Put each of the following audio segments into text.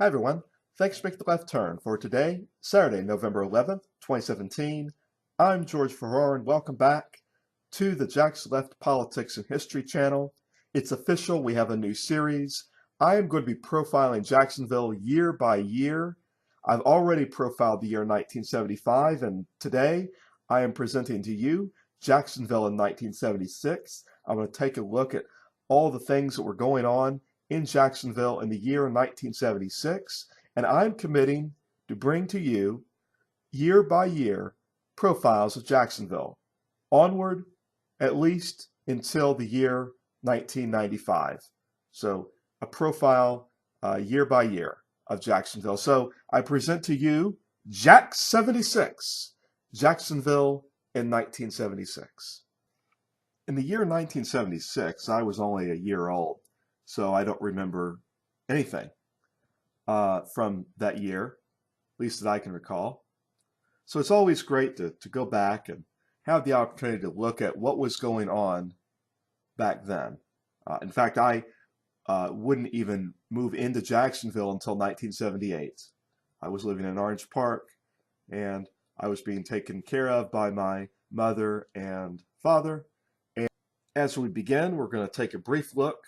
Hi everyone, thanks for making the left turn for today, Saturday, November 11th, 2017. I'm George Farrar and welcome back to the JAXLife Politics and History channel. It's official, we have a new series. I am going to be profiling Jacksonville year by year. I've already profiled the year 1975 and today I am presenting to you Jacksonville in 1976. I'm going to take a look at all the things that were going on in Jacksonville in the year 1976, and I'm committing to bring to you, year by year, profiles of Jacksonville, onward at least until the year 1995. So a profile year by year of Jacksonville. So I present to you JAX 76, Jacksonville in 1976. In the year 1976, I was only a year old, so I don't remember anything from that year, at least that I can recall. So it's always great to go back and have the opportunity to look at what was going on back then. In fact, I wouldn't even move into Jacksonville until 1978. I was living in Orange Park, and I was being taken care of by my mother and father. And as we begin, we're going to take a brief look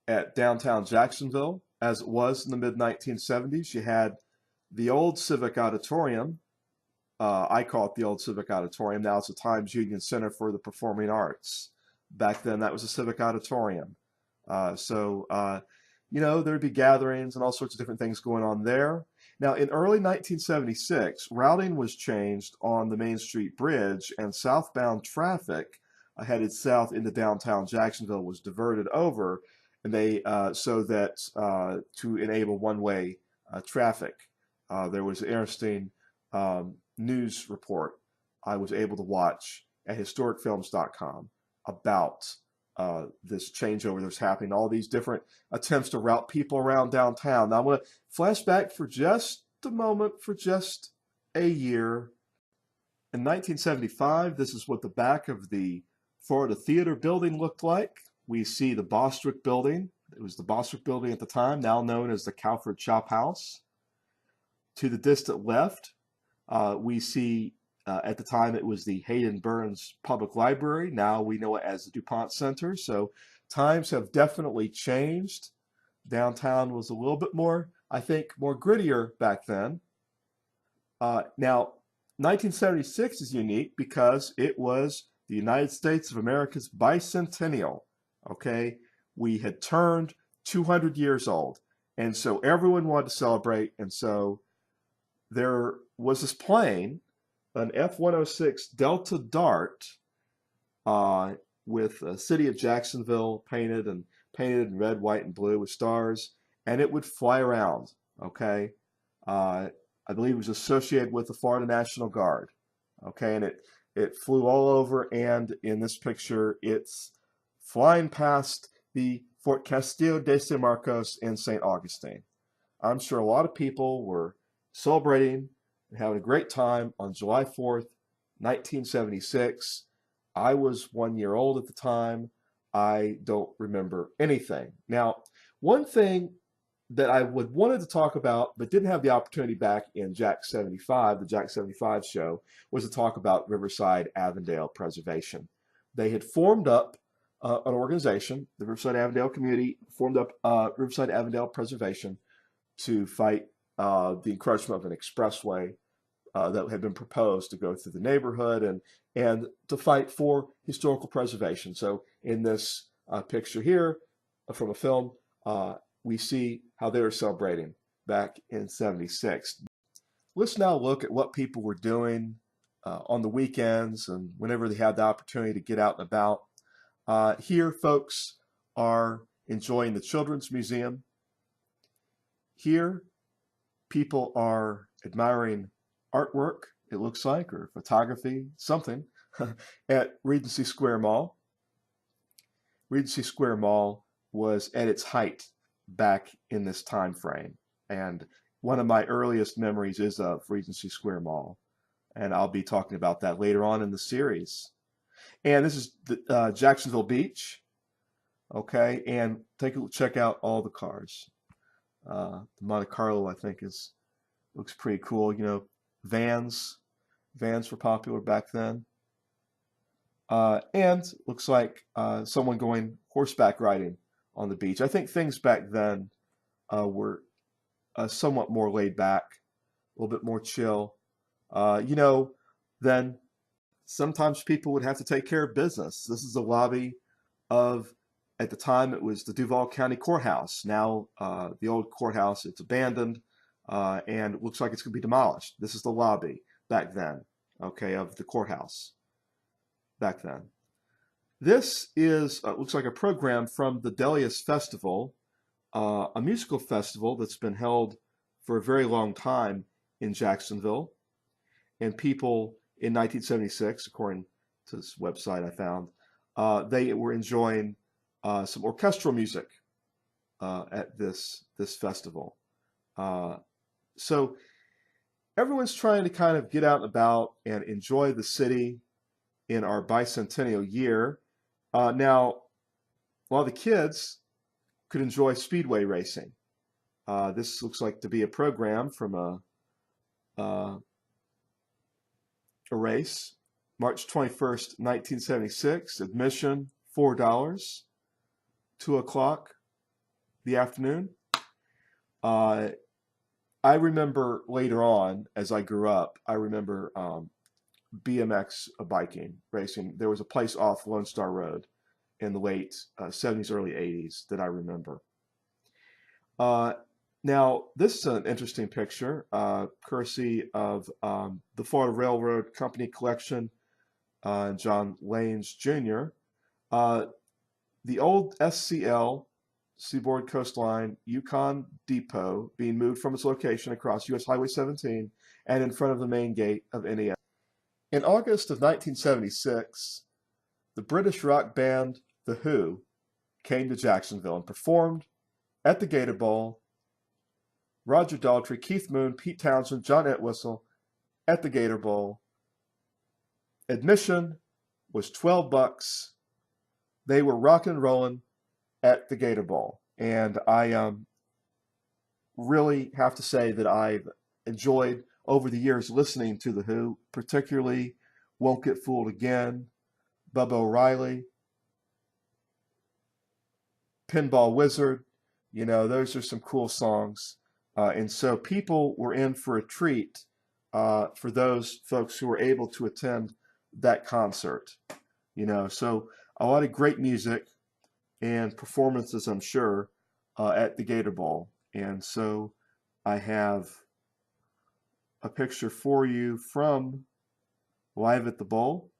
at downtown Jacksonville as it was in the mid-1970s. You had the old Civic Auditorium. I call it the old Civic Auditorium. Now it's the Times Union Center for the Performing Arts. Back then, that was a Civic Auditorium. You know, there'd be gatherings and all sorts of different things going on there. Now, in early 1976, routing was changed on the Main Street Bridge, and southbound traffic headed south into downtown Jacksonville was diverted over, and they so that to enable one-way traffic. There was an interesting news report I was able to watch at historicfilms.com about this changeover that's happening, all these different attempts to route people around downtown. Now I'm going to flash back for just a moment, for just a year. In 1975, this is what the back of the Florida Theater building looked like. We see the Bostwick building. It was the Bostwick building at the time, now known as the Calford Chop House. To the distant left, we see at the time it was the Hayden Burns Public Library. Now we know it as the DuPont Center. So times have definitely changed. Downtown was a little bit more, I think, more grittier back then. Now, 1976 is unique because it was the United States of America's bicentennial. Okay, we had turned 200 years old, and so everyone wanted to celebrate, and so there was this plane, an F-106 Delta Dart, with the city of Jacksonville painted in red, white, and blue with stars, and it would fly around. Okay, I believe it was associated with the Florida National Guard. Okay, and it flew all over, and in this picture, it's flying past the Fort Castillo de San Marcos in St. Augustine. I'm sure a lot of people were celebrating and having a great time on July 4th, 1976. I was 1 year old at the time. I don't remember anything. Now, one thing that I wanted to talk about but didn't have the opportunity back in JAX 75, the JAX 75 show, was to talk about Riverside Avondale preservation. They had formed up an organization, the Riverside Avondale community formed up Riverside Avondale Preservation to fight the encroachment of an expressway that had been proposed to go through the neighborhood and to fight for historical preservation. So in this picture here from a film, we see how they were celebrating back in 76. Let's now look at what people were doing on the weekends and whenever they had the opportunity to get out and about. Here, folks are enjoying the Children's Museum. Here, people are admiring artwork, it looks like, or photography, something, at Regency Square Mall. Regency Square Mall was at its height back in this time frame, and one of my earliest memories is of Regency Square Mall, and I'll be talking about that later on in the series. And this is the, Jacksonville Beach, okay, and check out all the cars. The Monte Carlo, I think, looks pretty cool. You know, vans were popular back then. And looks like someone going horseback riding on the beach. I think things back then were somewhat more laid back, a little bit more chill. You know, then sometimes people would have to take care of business. This is the lobby of, at the time, it was the Duval County Courthouse. Now, the old courthouse, it's abandoned, and it looks like it's going to be demolished. This is the lobby back then, okay, of the courthouse back then. This is, looks like a program from the Delius Festival, a musical festival that's been held for a very long time in Jacksonville. And people in 1976, according to this website I found, they were enjoying some orchestral music at this festival. So everyone's trying to kind of get out and about and enjoy the city in our bicentennial year. Now, a lot of the kids could enjoy speedway racing. This looks like to be a program from a race, March 21st, 1976. Admission, $4, 2 o'clock the afternoon. I remember later on, as I grew up, I remember BMX biking racing. There was a place off Lone Star Road in the late 70s, early 80s that I remember. Now, this is an interesting picture, courtesy of the Florida Railroad Company collection, John Lanes Jr. The old SCL, Seaboard Coastline, Yukon Depot, being moved from its location across US Highway 17 and in front of the main gate of NES. In August of 1976, the British rock band The Who came to Jacksonville and performed at the Gator Bowl. Roger Daltrey, Keith Moon, Pete Townsend, John Entwistle at the Gator Bowl. Admission was $12. They were rocking and rolling at the Gator Bowl. And I really have to say that I've enjoyed over the years listening to The Who, particularly Won't Get Fooled Again, Bubba O'Reilly, Pinball Wizard. You know, those are some cool songs. And so people were in for a treat for those folks who were able to attend that concert. You know, so a lot of great music and performances, I'm sure, at the Gator Bowl. And so I have a picture for you from Live at the Bowl.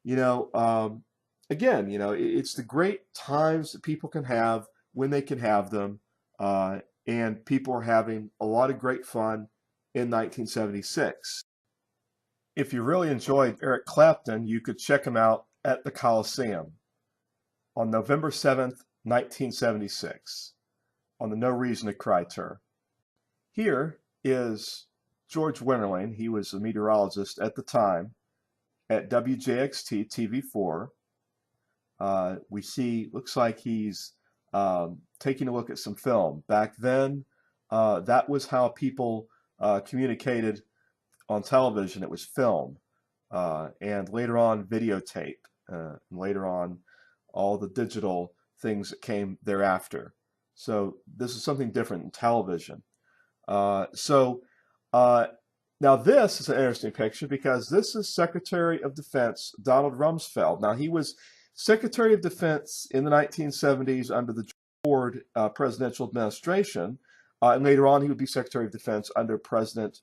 You know, again, you know, it's the great times that people can have when they can have them. And people are having a lot of great fun in 1976. If you really enjoyed Eric Clapton, you could check him out at the Coliseum on November 7th, 1976, on the No Reason to Cry tour. Here is George Winterling. He was a meteorologist at the time at WJXT TV4. We see, looks like he's taking a look at some film. Back then, that was how people communicated on television. It was film, and later on videotape, and later on all the digital things that came thereafter. So this is something different in television. Now this is an interesting picture because this is Secretary of Defense Donald Rumsfeld. Now he was Secretary of Defense in the 1970s under the Ford presidential administration, and later on he would be Secretary of Defense under President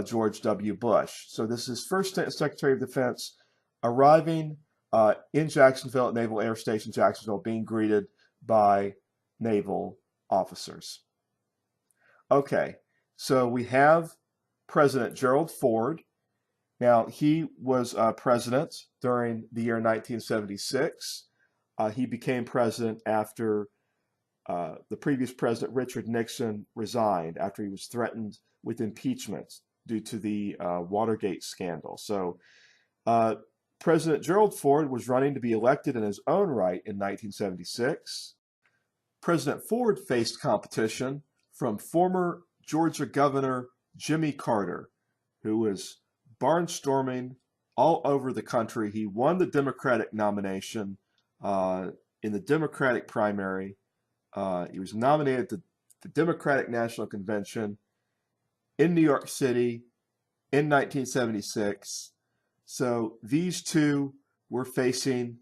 George W. Bush. So this is first Secretary of Defense arriving in Jacksonville at Naval Air Station Jacksonville, being greeted by naval officers. Okay, so we have President Gerald Ford. Now, he was president during the year 1976. He became president after the previous president, Richard Nixon, resigned after he was threatened with impeachment due to the Watergate scandal. So President Gerald Ford was running to be elected in his own right in 1976. President Ford faced competition from former Georgia Governor Jimmy Carter, who was barnstorming all over the country. He won the Democratic nomination in the Democratic primary. He was nominated to the Democratic National Convention in New York City in 1976. So these two were facing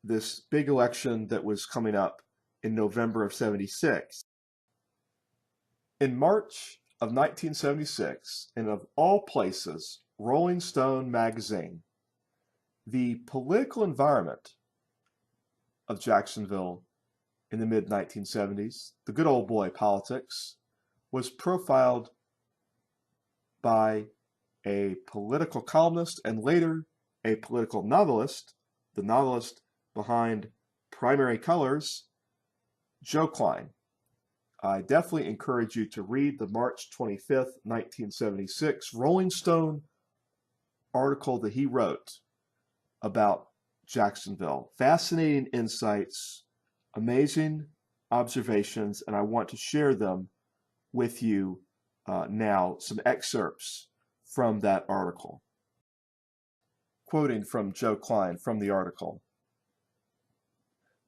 this big election that was coming up in November of 76. In March of 1976, and of all places, Rolling Stone magazine, the political environment of Jacksonville in the mid-1970s, the good old boy politics, was profiled by a political columnist and later a political novelist, the novelist behind Primary Colors, Joe Klein. I definitely encourage you to read the March 25th, 1976 Rolling Stone article that he wrote about Jacksonville. Fascinating insights, amazing observations, and I want to share them with you now, some excerpts from that article. Quoting from Joe Klein from the article.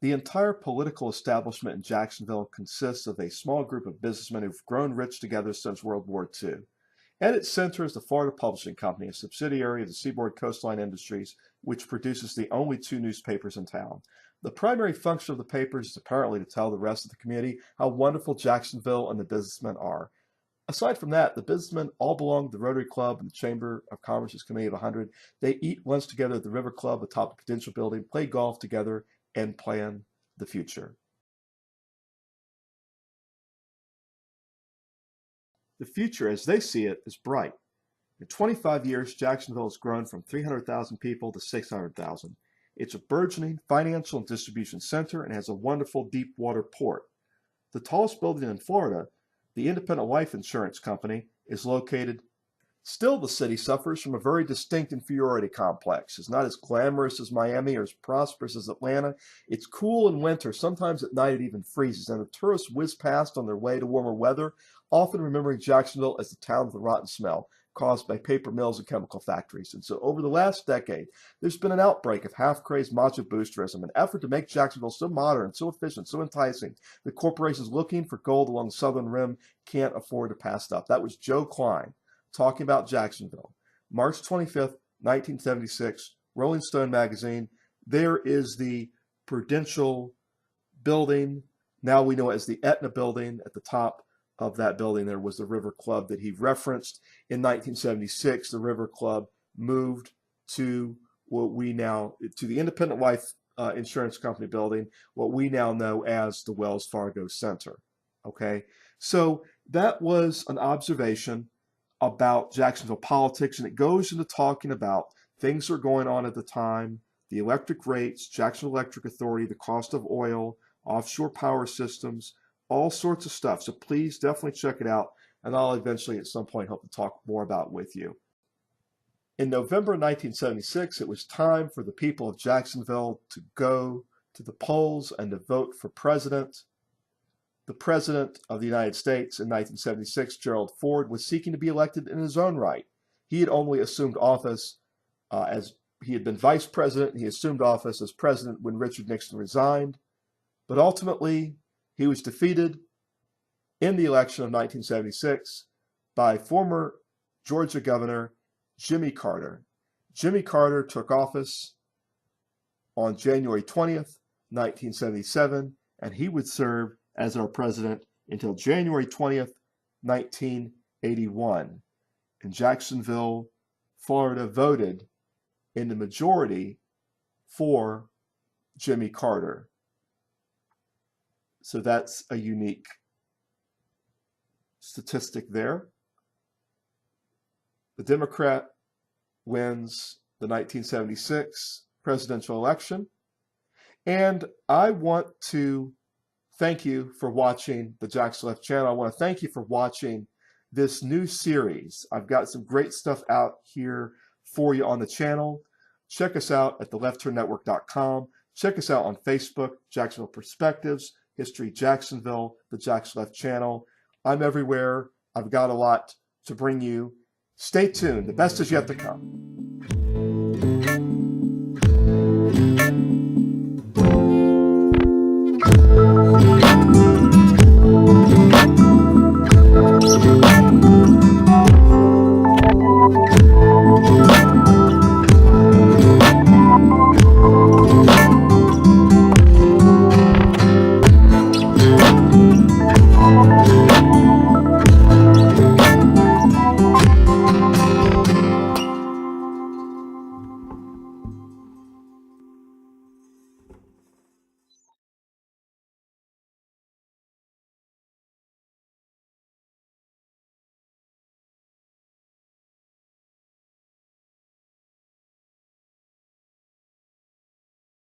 The entire political establishment in Jacksonville consists of a small group of businessmen who've grown rich together since World War II. At its center is the Florida Publishing Company, a subsidiary of the Seaboard Coastline Industries, which produces the only two newspapers in town. The primary function of the papers is apparently to tell the rest of the community how wonderful Jacksonville and the businessmen are. Aside from that, the businessmen all belong to the Rotary Club and the Chamber of Commerce's Committee of 100. They eat lunch together at the River Club atop the Prudential Building, play golf together, and plan the future. The future, as they see it, is bright. In 25 years, Jacksonville has grown from 300,000 people to 600,000. It's a burgeoning financial and distribution center and has a wonderful deep water port. The tallest building in Florida, the Independent Life Insurance Company, is located. Still, the city suffers from a very distinct inferiority complex. It's not as glamorous as Miami or as prosperous as Atlanta. It's cool in winter. Sometimes at night it even freezes, and the tourists whiz past on their way to warmer weather, often remembering Jacksonville as the town with the rotten smell caused by paper mills and chemical factories. And so over the last decade, there's been an outbreak of half-crazed macho boosterism, an effort to make Jacksonville so modern, so efficient, so enticing that corporations looking for gold along the southern rim can't afford to pass it up. That was Joe Klein talking about Jacksonville. March 25th, 1976, Rolling Stone magazine. There is the Prudential building. Now we know it as the Aetna building. At the top of that building there was the River Club that he referenced. In 1976, the River Club moved to the Independent Life Insurance Company building, what we now know as the Wells Fargo Center. Okay, so that was an observation about Jacksonville politics, and it goes into talking about things that are going on at the time, the electric rates, Jacksonville Electric Authority, the cost of oil, offshore power systems, all sorts of stuff. So please definitely check it out, and I'll eventually at some point hope to talk more about it with you. In November 1976, it was time for the people of Jacksonville to go to the polls and to vote for president. The President of the United States in 1976, Gerald Ford, was seeking to be elected in his own right. He had only assumed office as he had been vice president. He assumed office as president when Richard Nixon resigned. But ultimately, he was defeated in the election of 1976 by former Georgia Governor Jimmy Carter. Jimmy Carter took office on January 20th, 1977, and he would serve as our president until January 20th, 1981. And Jacksonville, Florida voted in the majority for Jimmy Carter. So that's a unique statistic there. The Democrat wins the 1976 presidential election. And I want to thank you for watching the JAXLife Channel. I want to thank you for watching this new series. I've got some great stuff out here for you on the channel. Check us out at theleftturnetwork.com. Check us out on Facebook, Jacksonville Perspectives, History Jacksonville, the JAXLife Channel. I'm everywhere. I've got a lot to bring you. Stay tuned. The best is yet to come.